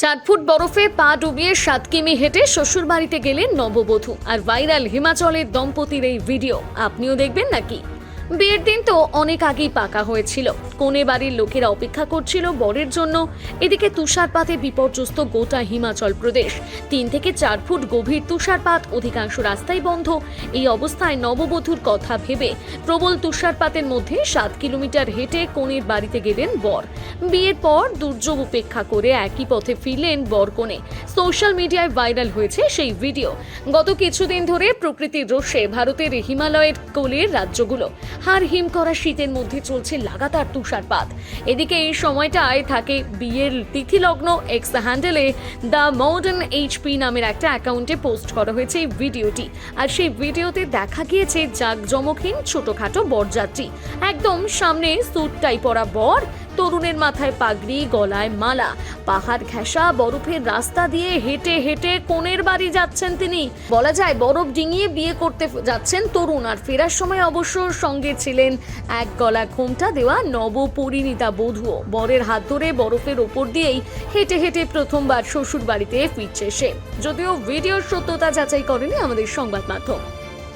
4 foot বরফে পা ডুবিয়ে 7 কিমি হেঁটে শ্বশুর বাড়িতে গেলেন নববধূ। আর ভাইরাল হিমাচলের দম্পতির এই ভিডিও। আপনিও দেখবেন নাকি? বিয়ের দিন তো অনেক আগেই পাকা হয়েছিল, কনে বাড়ির লোকেরা অপেক্ষা করছিল বরের জন্য। এদিকে তুষারপাতে বিপর্যস্ত গোটা হিমাচল প্রদেশ। 3 থেকে 4 ফুট গভীর তুষারপাত, অধিকাংশ রাস্তাই বন্ধ। এই অবস্থায় নববধূর কথা ভেবে প্রবল তুষারপাতের মধ্যে 7 কিলোমিটার হেঁটে কনের বাড়িতে গেলেন বর। বিয়ের পর দুর্যোগ উপেক্ষা করে একই পথে ফিরলেন বর কনে। সোশ্যাল মিডিয়ায় ভাইরাল হয়েছে সেই ভিডিও। গত কিছুদিন ধরে প্রকৃতির রোষে ভারতের হিমালয়ের কোলের রাজ্যগুলো হাড় হিম করা শীতের মধ্যে চলছে লাগাতার তুষারপাত। এদিকে এই সময়টায় থাকে বিয়ের তিথিলগ্ন। এক্স হ্যান্ডেলে দ্য মডার্ন এইচপি নামের একটা অ্যাকাউন্টে পোস্ট করা হয়েছে এই ভিডিওটি। আর সেই ভিডিওতে দেখা গিয়েছে জাঁকজমকহীন ছোটখাটো বরযাত্রী। একদম সামনে স্যুট টাই পরা বর, তরুণের মাথায় পাগড়ি, গলায় মালা, পাহাড় ঘেঁষা বরফের রাস্তা দিয়ে হেঁটে হেঁটে কনের বাড়ি যাচ্ছেন তিনি। বলা যায় বরফ ডিঙিয়ে বিয়ে করতে যাচ্ছেন তরুণ। আর ফেরার সময় অবশ্য সঙ্গে ছিলেন এক গলা ঘোমটা দেওয়া নবপরিণীতা বধূও। বরের হাত ধরে বরফের ওপর দিয়েই হেঁটে হেঁটে প্রথমবার শ্বশুর বাড়িতে ফিরছে সে। যদিও ভিডিওর সত্যতা যাচাই করেনি আমাদের সংবাদ মাধ্যম।